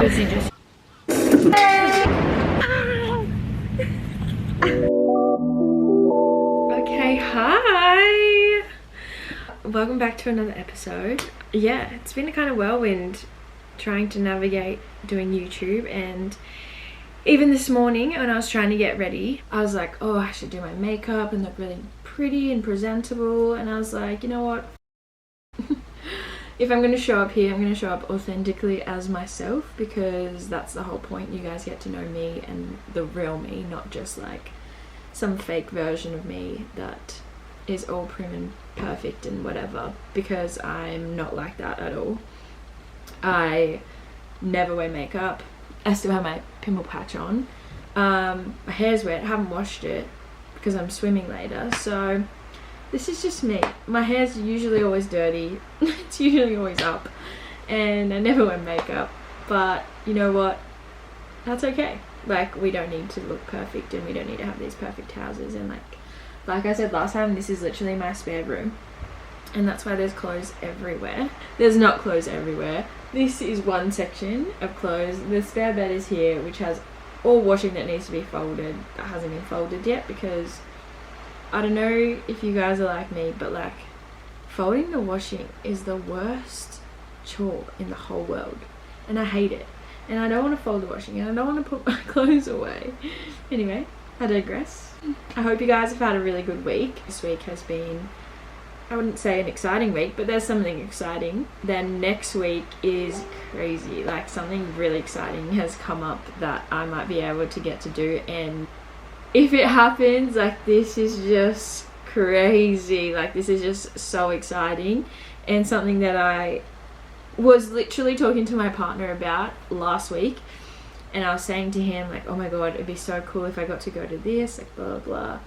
Okay, hi! Welcome back to another episode. Yeah, it's been a kind of whirlwind trying to navigate doing YouTube, and even this morning when I was trying to get ready, I was like, oh, I should do my makeup and look really pretty and presentable, and I was like, you know what? If I'm going to show up here, I'm going to show up authentically as myself, because that's the whole point. You guys get to know me and the real me, not just like some fake version of me that is all prim and perfect and whatever, because I'm not like that at all. I never wear makeup. I still have my pimple patch on. My hair's wet. I haven't washed it because I'm swimming later, so this is just me. My hair's usually always dirty. It's usually always up, and I never wear makeup, but you know what? That's okay. Like, we don't need to look perfect, and we don't need to have these perfect houses, and like I said last time, this is literally my spare room, and that's why there's clothes everywhere. There's not clothes everywhere. This is one section of clothes. The spare bed is here, which has all washing that needs to be folded that hasn't been folded yet, because I don't know if you guys are like me, but like, folding the washing is the worst chore in the whole world, and I hate it. And I don't want to fold the washing, and I don't want to put my clothes away. Anyway, I digress. I hope you guys have had a really good week. This week has been, I wouldn't say an exciting week, but there's something exciting. Then next week is crazy. Like, something really exciting has come up that I might be able to get to do, and if it happens, like, this is just crazy. Like, this is just so exciting, and something that I was literally talking to my partner about last week, and I was saying to him, like, oh my god, it'd be so cool if I got to go to this, like, blah blah blah.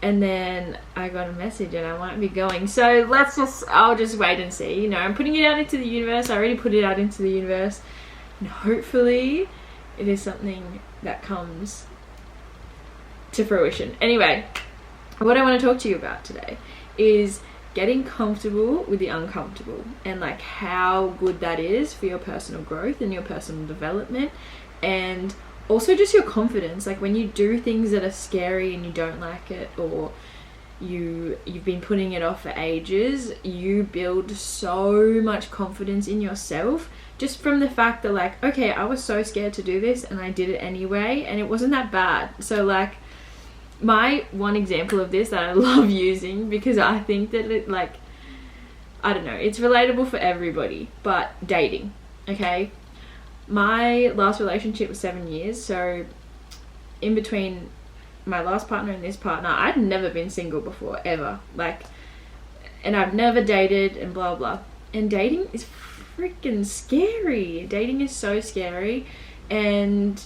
And then I got a message and I might be going, so I'll just wait and see. You know, I'm putting it out into the universe. I already put it out into the universe, and hopefully it is something that comes to fruition. Anyway, what I want to talk to you about today is getting comfortable with the uncomfortable, and like how good that is for your personal growth and your personal development, and also just your confidence. Like, when you do things that are scary and you don't like it, or you've been putting it off for ages, you build so much confidence in yourself just from the fact that, like, okay, I was so scared to do this and I did it anyway, and it wasn't that bad. So like, my one example of this that I love using, because I think that it, like, I don't know, it's relatable for everybody, but dating, okay? My last relationship was 7 years, so in between my last partner and this partner, I'd never been single before, ever. Like, and I've never dated and blah blah. And dating is freaking scary. Dating is so scary, and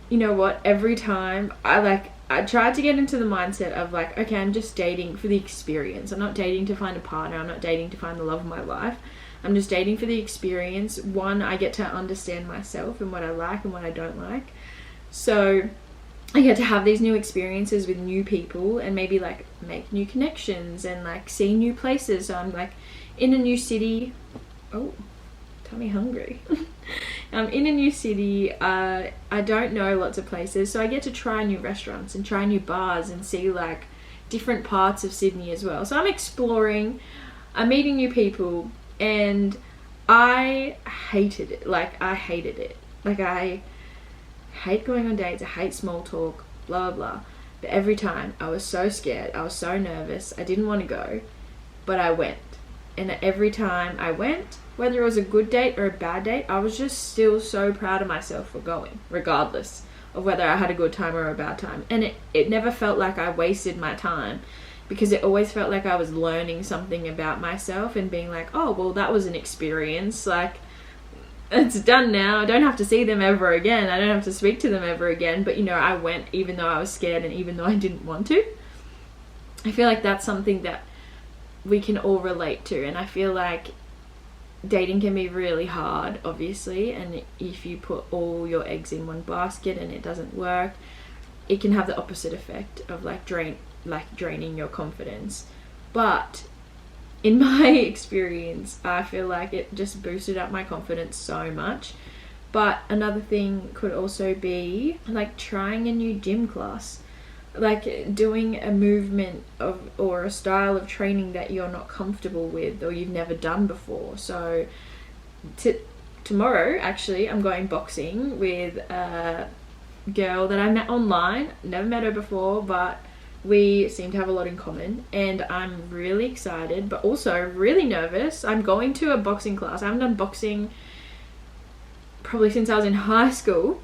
you know what? Every time I tried to get into the mindset of like, okay, I'm just dating for the experience. I'm not dating to find a partner. I'm not dating to find the love of my life. I'm just dating for the experience. One, I get to understand myself and what I like and what I don't like. So I get to have these new experiences with new people, and maybe like make new connections and like see new places. So I'm like in a new city. Oh, tummy hungry. I'm in a new city. I don't know lots of places, so I get to try new restaurants and try new bars and see like different parts of Sydney as well. So I'm exploring, I'm meeting new people, and I hated it. Like, I hated it. Like, I hate going on dates. I hate small talk, blah blah. But every time I was so scared, I was so nervous, I didn't want to go, but I went. And every time I went, whether it was a good date or a bad date, I was just still so proud of myself for going, regardless of whether I had a good time or a bad time. And it never felt like I wasted my time, because it always felt like I was learning something about myself and being like, oh, well, that was an experience. Like, it's done now. I don't have to see them ever again. I don't have to speak to them ever again. But, you know, I went even though I was scared and even though I didn't want to. I feel like that's something that we can all relate to, and I feel like dating can be really hard, obviously, and if you put all your eggs in one basket and it doesn't work, it can have the opposite effect of like draining your confidence. But in my experience, I feel like it just boosted up my confidence so much, But another thing could also be like trying a new gym class, like doing a movement of or a style of training that you're not comfortable with or you've never done before. So tomorrow actually I'm going boxing with a girl that I met online. Never met her before, but we seem to have a lot in common, and I'm really excited but also really nervous. I'm going to a boxing class. I haven't done boxing probably since I was in high school.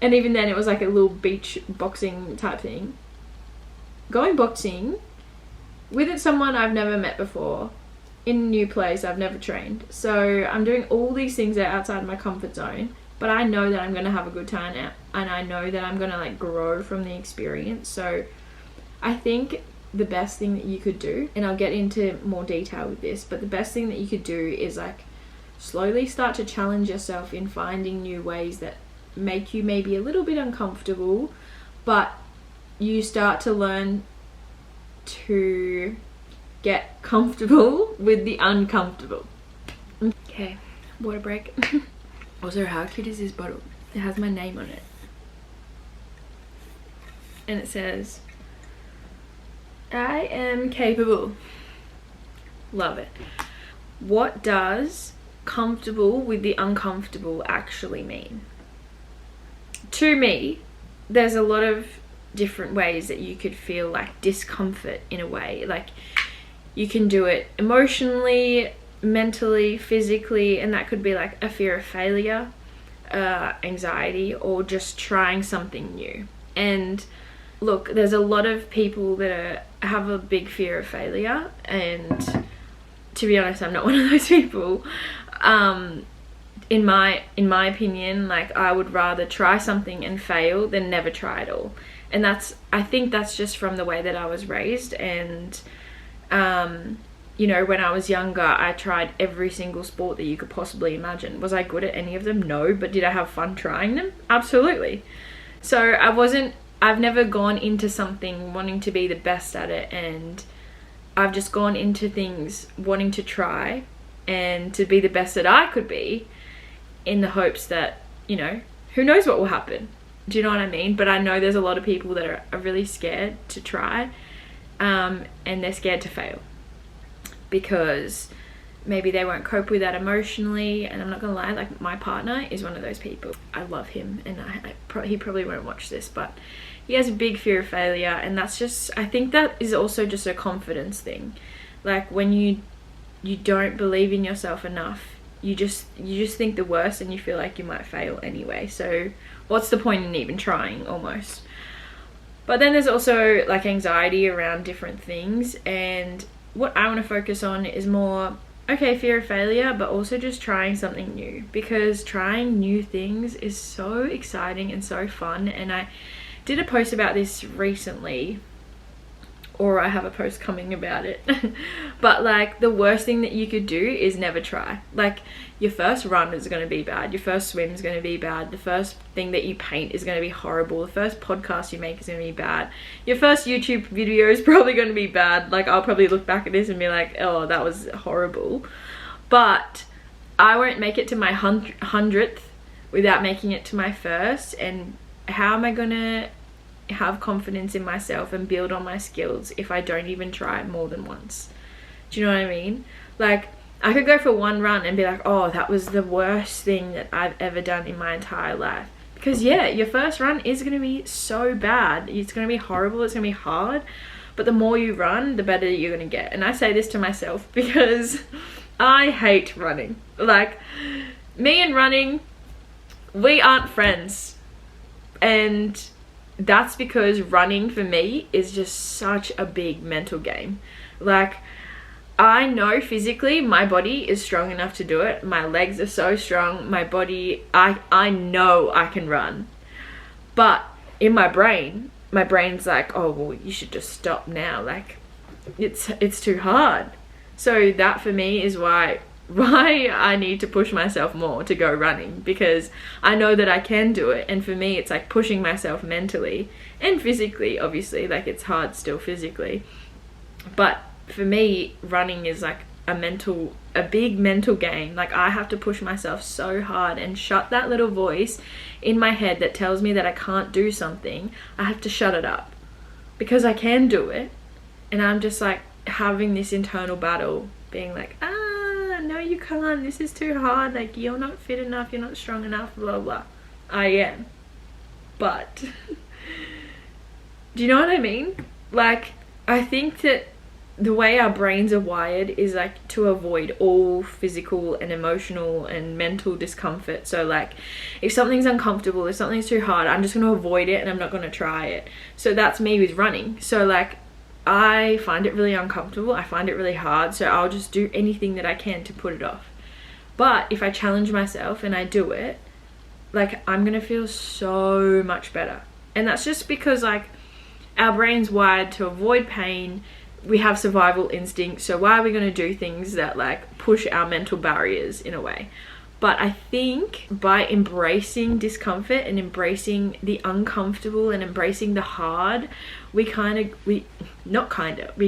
And even then it was like a little beach boxing type thing. Going boxing with someone I've never met before, in a new place I've never trained. So I'm doing all these things that are outside my comfort zone, but I know that I'm going to have a good time now, and I know that I'm going to like grow from the experience. So I think the best thing that you could do, and I'll get into more detail with this, but the best thing that you could do is like slowly start to challenge yourself in finding new ways that make you maybe a little bit uncomfortable, but you start to learn to get comfortable with the uncomfortable. Okay, water break. Also, how cute is this bottle? It has my name on it. And it says, I am capable. Love it. What does comfortable with the uncomfortable actually mean? To me, there's a lot of different ways that you could feel like discomfort in a way. Like you can do it emotionally, mentally, physically, and that could be like a fear of failure, anxiety, or just trying something new. And look, there's a lot of people that have a big fear of failure, and to be honest, I'm not one of those people. In my opinion, like I would rather try something and fail than never try at all. And I think that's just from the way that I was raised. And you know, when I was younger, I tried every single sport that you could possibly imagine. Was I good at any of them? No. But did I have fun trying them? Absolutely. So I've never gone into something wanting to be the best at it, and I've just gone into things wanting to try and to be the best that I could be, in the hopes that, you know, who knows what will happen. Do you know what I mean? But I know there's a lot of people that are really scared to try, and they're scared to fail because maybe they won't cope with that emotionally. And I'm not gonna lie, like my partner is one of those people. I love him, and he probably won't watch this, but he has a big fear of failure, and that's just, I think that is also just a confidence thing. Like when you don't believe in yourself enough, you just think the worst, and you feel like you might fail anyway. So what's the point in even trying, almost? But then there's also like anxiety around different things, and what I want to focus on is more, okay, fear of failure, but also just trying something new, because trying new things is so exciting and so fun. And I did a post about this recently, or I have a post coming about it. But like the worst thing that you could do is never try. Like your first run is going to be bad, your first swim is going to be bad, the first thing that you paint is going to be horrible, the first podcast you make is going to be bad, your first YouTube video is probably going to be bad. Like I'll probably look back at this and be like, oh, that was horrible. But I won't make it to my 100th without making it to my first. And how am I going to have confidence in myself and build on my skills if I don't even try more than once? Do you know what I mean? Like I could go for one run and be like, oh, that was the worst thing that I've ever done in my entire life. Because yeah, your first run is going to be so bad. It's going to be horrible. It's going to be hard. But the more you run, the better you're going to get. And I say this to myself because I hate running. Like me and running, we aren't friends. And that's because running for me is just such a big mental game. Like I know physically my body is strong enough to do it. My legs are so strong. My body, I know I can run. But in my brain's like, oh, well, you should just stop now. Like it's too hard. So that for me is why I need to push myself more to go running, because I know that I can do it. And for me, it's like pushing myself mentally and physically. Obviously, like it's hard still physically, but for me, running is like a mental a big mental game. Like, I have to push myself so hard and shut that little voice in my head that tells me that I can't do something. I have to shut it up because I can do it. And I'm just like having this internal battle being like, no you can't, this is too hard, like you're not fit enough, you're not strong enough, blah blah. I am, but do you know what I mean? Like, I think that the way our brains are wired is like to avoid all physical and emotional and mental discomfort. So like, if something's uncomfortable, if something's too hard, I'm just going to avoid it and I'm not going to try it. So that's me with running. So like, I find it really uncomfortable, I find it really hard, so I'll just do anything that I can to put it off. But if I challenge myself and I do it, like, I'm gonna feel so much better. And that's just because like our brain's wired to avoid pain. We have survival instincts, so why are we going to do things that like push our mental barriers in a way? But I think by embracing discomfort and embracing the uncomfortable and embracing the hard, we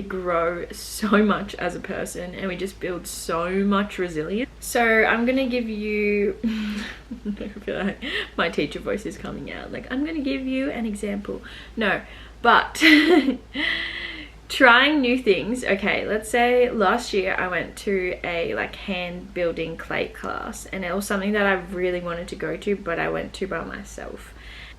grow so much as a person, and we just build so much resilience. So I'm gonna give you I feel like my teacher voice is coming out, like I'm gonna give you an example. No, but trying new things. Okay, let's say last year I went to a like hand building clay class, and it was something that I really wanted to go to, but I went to by myself.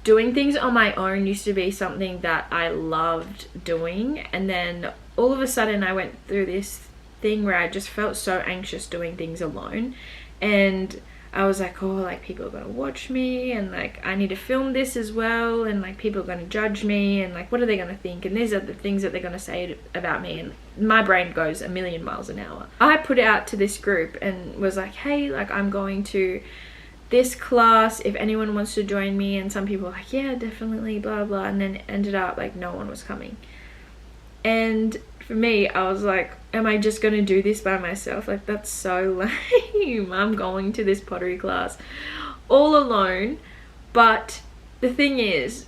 Doing things on my own used to be something that I loved doing, and then all of a sudden I went through this thing where I just felt so anxious doing things alone, and I was like, oh, like people are gonna watch me, and like I need to film this as well, and like people are gonna judge me, and like what are they gonna think, and these are the things that they're gonna say about me, and my brain goes a million miles an hour. I put it out to this group and was like, hey, like I'm going to this class, if anyone wants to join me, and some people were like, yeah, definitely, blah blah, and then ended up like no one was coming. And for me, I was like, am I just gonna do this by myself? Like, that's so lame. I'm going to this pottery class all alone. But the thing is,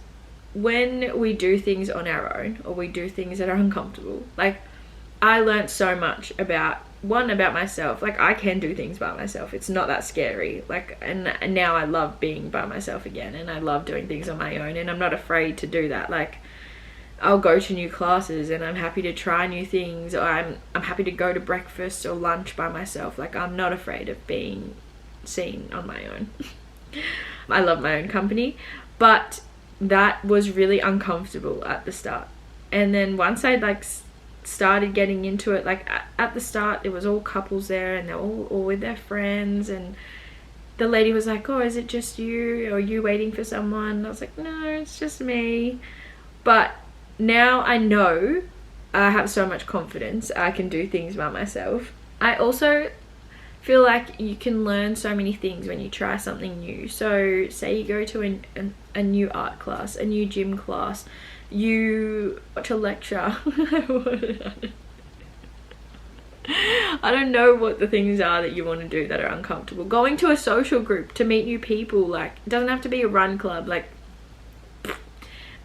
when we do things on our own, or we do things that are uncomfortable, like I learned so much about myself. Like, I can do things by myself, it's not that scary. Like, and now I love being by myself again, and I love doing things on my own, and I'm not afraid to do that. Like, I'll go to new classes and I'm happy to try new things, or I'm happy to go to breakfast or lunch by myself. Like, I'm not afraid of being seen on my own. I love my own company, but that was really uncomfortable at the start. And then once I like started getting into it, like at the start it was all couples there, and they're all with their friends, and the lady was like, oh, is it just you, or are you waiting for someone? And I was like, no, it's just me. But now I know I have so much confidence, I can do things by myself. I also feel like you can learn so many things when you try something new. So say you go to a new art class, a new gym class, you watch a lecture. I don't know what the things are that you want to do that are uncomfortable. Going to a social group to meet new people, like it doesn't have to be a run club. Like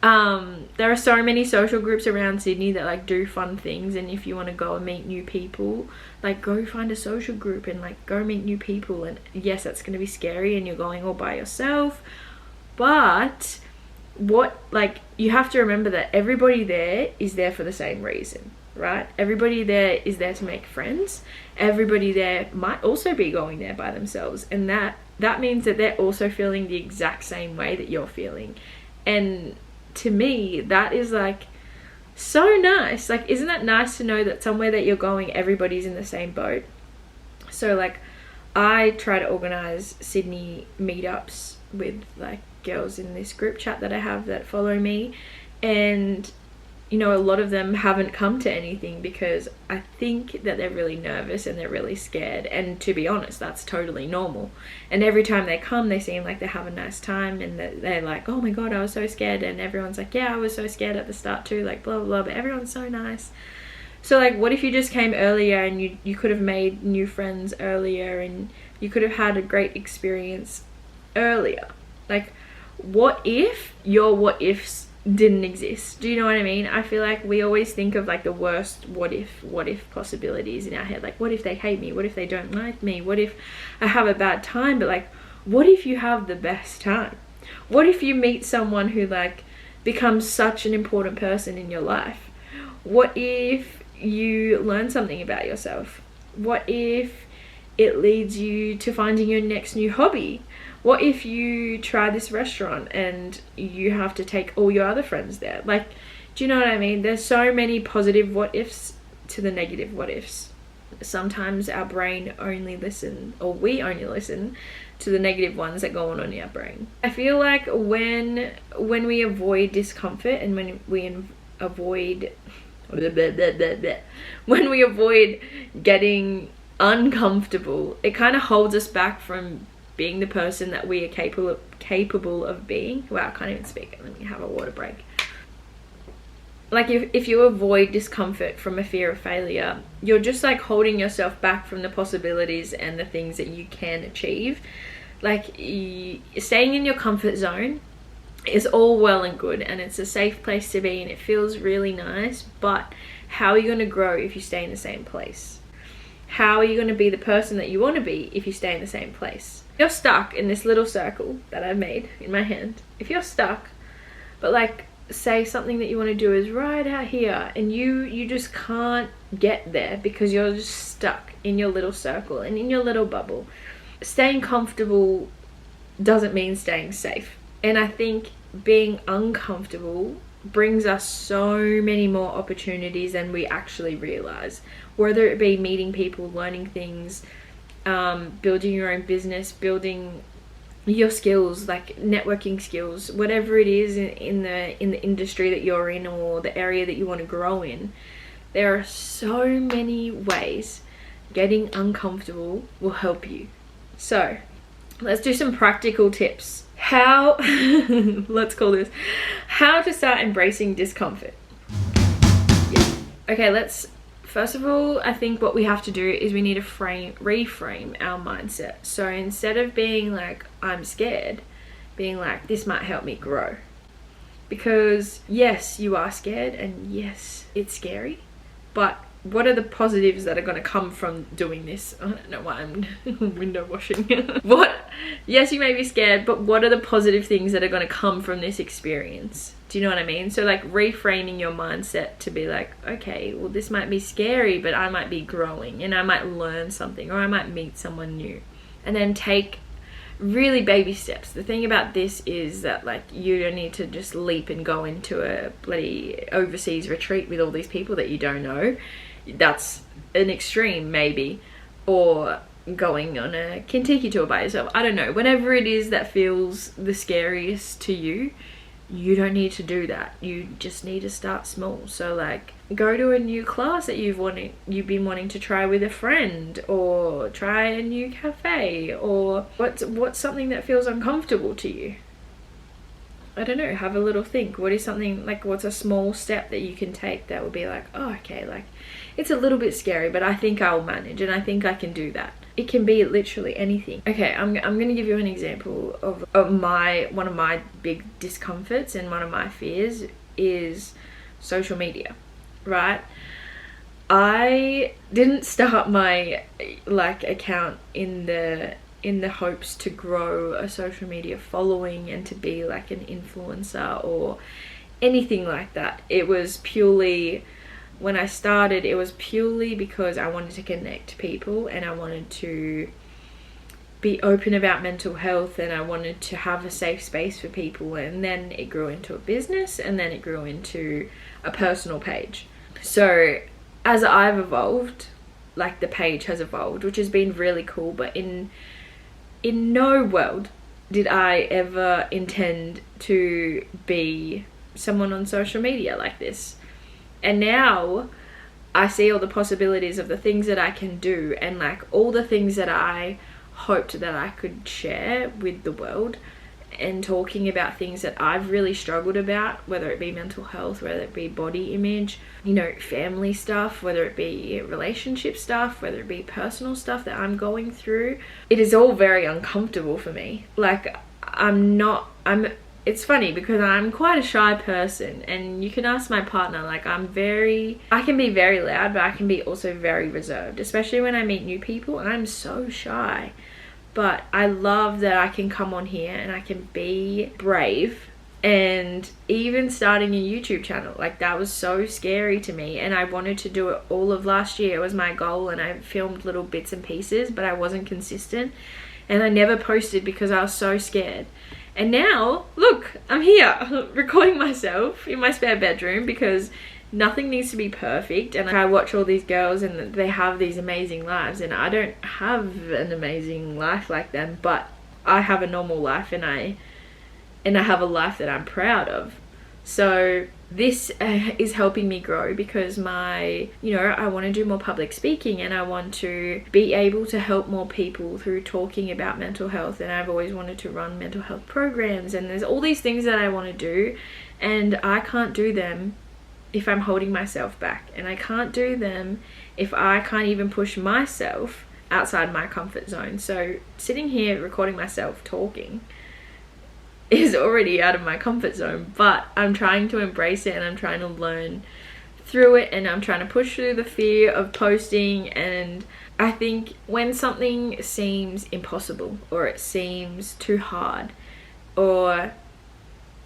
there are so many social groups around Sydney that like do fun things, and if you want to go and meet new people, like go find a social group and like go meet new people. And yes, that's going to be scary and you're going all by yourself, but you have to remember that everybody there is there for the same reason, right? Everybody there is there to make friends. Everybody there might also be going there by themselves, and that means that they're also feeling the exact same way that you're feeling. And to me, that is like so nice. Like, isn't that nice to know that somewhere that you're going, everybody's in the same boat? So like, I try to organize Sydney meetups with like girls in this group chat that I have that follow me, and you know, a lot of them haven't come to anything because I think that they're really nervous and they're really scared, and to be honest, that's totally normal. And every time they come, they seem like they have a nice time, and they're like, oh my god, I was so scared, and everyone's like, yeah, I was so scared at the start too, like blah blah blah, but everyone's so nice. So like, what if you just came earlier and you could have made new friends earlier, and you could have had a great experience earlier? Like, what if your what ifs didn't exist. Do you know what I mean? I feel like we always think of like the worst what if possibilities in our head. Like, what if they hate me? What if they don't like me? What if I have a bad time? But like, what if you have the best time? What if you meet someone who like becomes such an important person in your life? What if you learn something about yourself? What if it leads you to finding your next new hobby? What if you try this restaurant and you have to take all your other friends there? Like, do you know what I mean? There's so many positive what ifs to the negative what ifs. Sometimes our brain only we only listen to the negative ones that go on in our brain. I feel like when we avoid discomfort and when we avoid getting uncomfortable, it kind of holds us back from being the person that we are capable of being. Wow, I can't even speak. Let me have a water break. Like, if you avoid discomfort from a fear of failure, you're just like holding yourself back from the possibilities and the things that you can achieve. Like, staying in your comfort zone is all well and good, and it's a safe place to be, and it feels really nice, but how are you going to grow if you stay in the same place? How are you going to be the person that you want to be if you stay in the same place? You're stuck in this little circle that I've made in my hand. If you're stuck, but like, say something that you want to do is right out here, and you just can't get there because you're just stuck in your little circle and in your little bubble. Staying comfortable doesn't mean staying safe. And I think being uncomfortable brings us so many more opportunities than we actually realize. Whether it be meeting people, learning things, building your own business, building your skills, like networking skills, whatever it is in the industry that you're in or the area that you want to grow in. There are so many ways getting uncomfortable will help you. So let's do some practical tips. Let's call this how to start embracing discomfort. Yeah. Okay, first of all, I think what we have to do is we need to reframe our mindset. So instead of being like, I'm scared, being like, this might help me grow. Because yes, you are scared, and yes, it's scary, but what are the positives that are going to come from doing this? I don't know why I'm window washing. Yes, you may be scared, but what are the positive things that are going to come from this experience? Do you know what I mean? So like reframing your mindset to be like, okay, well, this might be scary, but I might be growing and I might learn something, or I might meet someone new. And then take really baby steps. The thing about this is that like you don't need to just leap and go into a bloody overseas retreat with all these people that you don't know. That's an extreme maybe, or going on a Kentucky tour by yourself. I don't know, whatever it is that feels the scariest to you, you don't need to do that. You just need to start small. So like go to a new class that you've been wanting to try with a friend, or try a new cafe, or what's something that feels uncomfortable to you. I don't know, have a little think. What is something, like what's a small step that you can take that will be like, oh, okay, like it's a little bit scary, but I think I'll manage and I think I can do that. It can be literally anything. Okay, I'm gonna give you an example of one of my big discomforts, and one of my fears is social media, right? I didn't start my like account in the hopes to grow a social media following and to be like an influencer or anything like that. It was purely, when I started, it was purely because I wanted to connect people and I wanted to be open about mental health and I wanted to have a safe space for people. And then it grew into a business, and then it grew into a personal page. So as I've evolved, like the page has evolved, which has been really cool, but in no world did I ever intend to be someone on social media like this. And now I see all the possibilities of the things that I can do, and like all the things that I hoped that I could share with the world, and talking about things that I've really struggled about, whether it be mental health, whether it be body image, you know, family stuff, whether it be relationship stuff, whether it be personal stuff that I'm going through. It is all very uncomfortable for me. Like I'm it's funny because I'm quite a shy person, and you can ask my partner, like I can be very loud, but I can be also very reserved, especially when I meet new people. I'm so shy, but I love that I can come on here and I can be brave. And even starting a YouTube channel, like that was so scary to me, and I wanted to do it all of last year. It was my goal, and I filmed little bits and pieces, but I wasn't consistent, and I never posted because I was so scared. And now look, I'm here recording myself in my spare bedroom because nothing needs to be perfect. And I watch all these girls and they have these amazing lives, and I don't have an amazing life like them, but I have a normal life, and I have a life that I'm proud of. So this is helping me grow because I want to do more public speaking, and I want to be able to help more people through talking about mental health. And I've always wanted to run mental health programs, and there's all these things that I want to do, and I can't do them if I'm holding myself back, and I can't do them if I can't even push myself outside my comfort zone. So sitting here recording myself talking is already out of my comfort zone, but I'm trying to embrace it, and I'm trying to learn through it, and I'm trying to push through the fear of posting. And I think when something seems impossible, or it seems too hard, or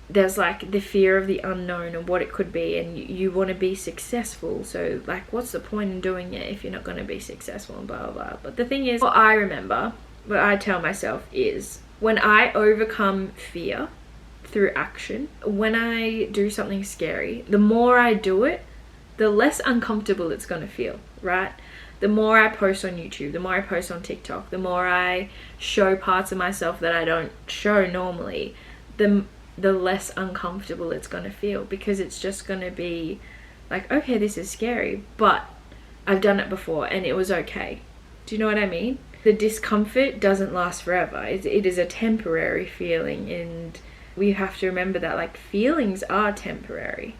there's like the fear of the unknown and what it could be, and you want to be successful, so like what's the point in doing it if you're not going to be successful, and blah blah blah. But the thing is, what I remember, what I tell myself is, when I overcome fear through action, when I do something scary, the more I do it, the less uncomfortable it's going to feel, right? The more I post on YouTube, the more I post on TikTok, the more I show parts of myself that I don't show normally, the less uncomfortable it's going to feel, because it's just going to be like, okay, this is scary, but I've done it before and it was okay. Do you know what I mean? The discomfort doesn't last forever. It is a temporary feeling, and we have to remember that, like, feelings are temporary.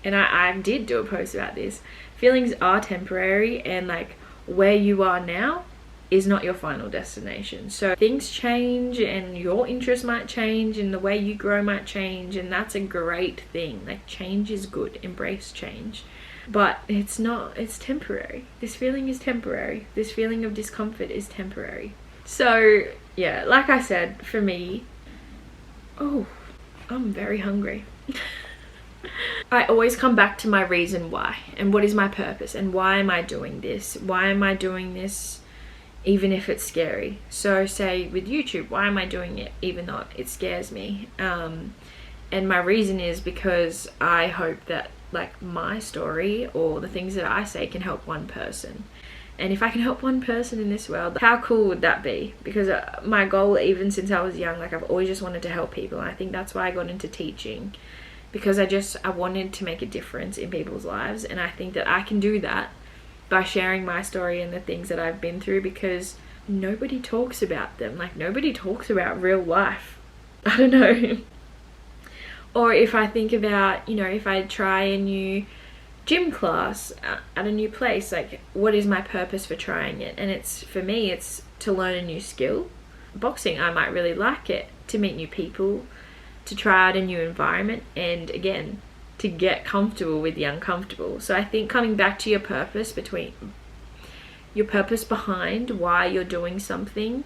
And I did do a post about this. Feelings are temporary, and like where you are now is not your final destination. So things change, and your interests might change, and the way you grow might change, and that's a great thing. Like, change is good. Embrace change. But it's temporary. This feeling is temporary. This feeling of discomfort is temporary. So yeah, like I said, for me, oh, I'm very hungry. I always come back to my reason why, and what is my purpose, and why am I doing this? Why am I doing this even if it's scary? So say with YouTube, why am I doing it even though it scares me? And my reason is because I hope that, like, my story or the things that I say can help one person. And if I can help one person in this world, how cool would that be? Because my goal, even since I was young, like, I've always just wanted to help people. And I think that's why I got into teaching, because I wanted to make a difference in people's lives. And I think that I can do that by sharing my story and the things that I've been through, because nobody talks about them. Like, nobody talks about real life. I don't know. Or if I think about, if I try a new gym class at a new place, like, what is my purpose for trying it? And for me, it's to learn a new skill. Boxing, I might really like it, to meet new people, to try out a new environment, and again, to get comfortable with the uncomfortable. So I think coming back to your purpose behind why you're doing something,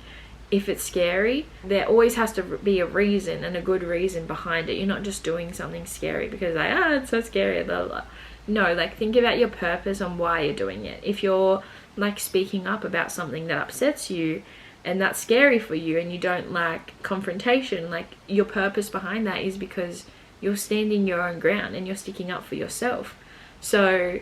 if it's scary, there always has to be a reason, and a good reason behind it. You're not just doing something scary because it's so scary, blah, blah, blah. No, like, think about your purpose on why you're doing it. If you're like speaking up about something that upsets you and that's scary for you, and you don't like confrontation, like, your purpose behind that is because you're standing your own ground and you're sticking up for yourself. So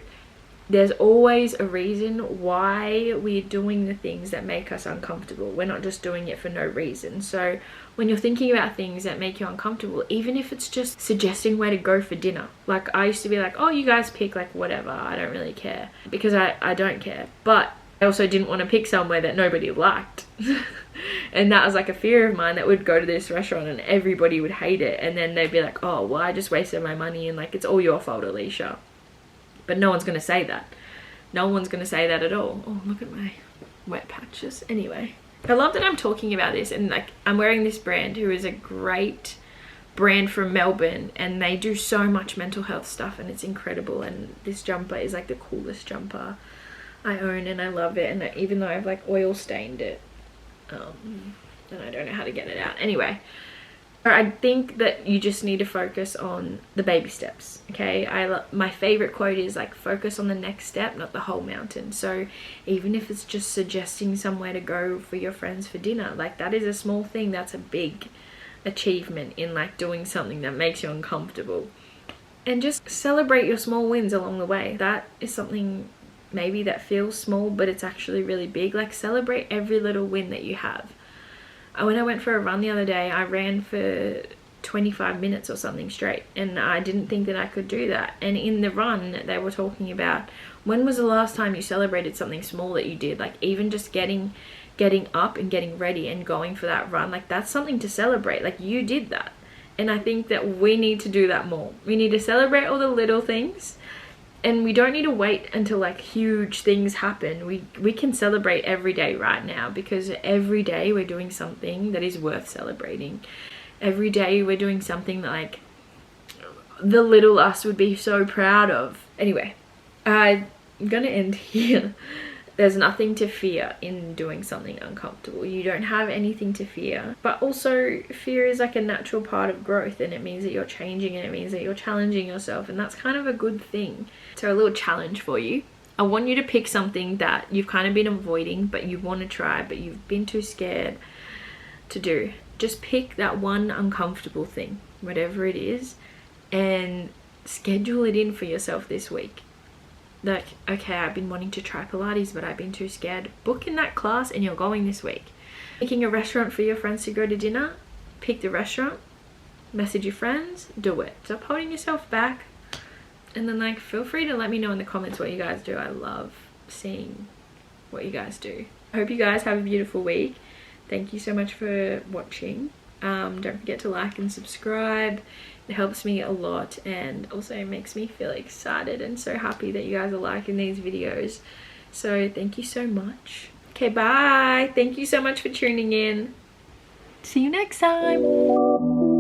there's always a reason why we're doing the things that make us uncomfortable. We're not just doing it for no reason. So when you're thinking about things that make you uncomfortable, even if it's just suggesting where to go for dinner. Like, I used to be like, oh, you guys pick, like, whatever, I don't really care. Because I don't care. But I also didn't want to pick somewhere that nobody liked. And that was like a fear of mine, that would go to this restaurant and everybody would hate it. And then they'd be like, oh, well, I just wasted my money, and like, it's all your fault, Alicia. But no one's going to say that. No one's going to say that at all. Oh, look at my wet patches. Anyway, I love that I'm talking about this, and like, I'm wearing this brand who is a great brand from Melbourne, and they do so much mental health stuff, and it's incredible. And this jumper is like the coolest jumper I own, and I love it. And even though I've like oil stained it, and I don't know how to get it out. Anyway, I think that you just need to focus on the baby steps, okay? My favorite quote is like, focus on the next step, not the whole mountain. So even if it's just suggesting somewhere to go for your friends for dinner, like that is a small thing. That's a big achievement in like doing something that makes you uncomfortable. And just celebrate your small wins along the way. That is something maybe that feels small, but it's actually really big. Like, celebrate every little win that you have. When I went for a run the other day, I ran for 25 minutes or something straight, and I didn't think that I could do that. And in the run, they were talking about, when was the last time you celebrated something small that you did? Like, even just getting up and getting ready and going for that run, like that's something to celebrate. Like, you did that. And I think that we need to do that more. We need to celebrate all the little things. And we don't need to wait until like huge things happen. We can celebrate every day right now, because every day we're doing something that is worth celebrating. Every day we're doing something that like the little us would be so proud of. Anyway, I'm gonna end here. There's nothing to fear in doing something uncomfortable. You don't have anything to fear. But also, fear is like a natural part of growth, and it means that you're changing, and it means that you're challenging yourself, and that's kind of a good thing. So a little challenge for you. I want you to pick something that you've kind of been avoiding, but you want to try, but you've been too scared to do. Just pick that one uncomfortable thing, whatever it is, and schedule it in for yourself this week. Like, okay, I've been wanting to try Pilates, but I've been too scared. Book in that class and you're going this week. Picking a restaurant for your friends to go to dinner, pick the restaurant, message your friends, do it. Stop holding yourself back. And then like, feel free to let me know in the comments what you guys do. I love seeing what you guys do. I hope you guys have a beautiful week. Thank you so much for watching. Don't forget to like and subscribe. It helps me a lot, and also makes me feel excited and so happy that you guys are liking these videos. So thank you so much. Okay, bye. Thank you so much for tuning in. See you next time.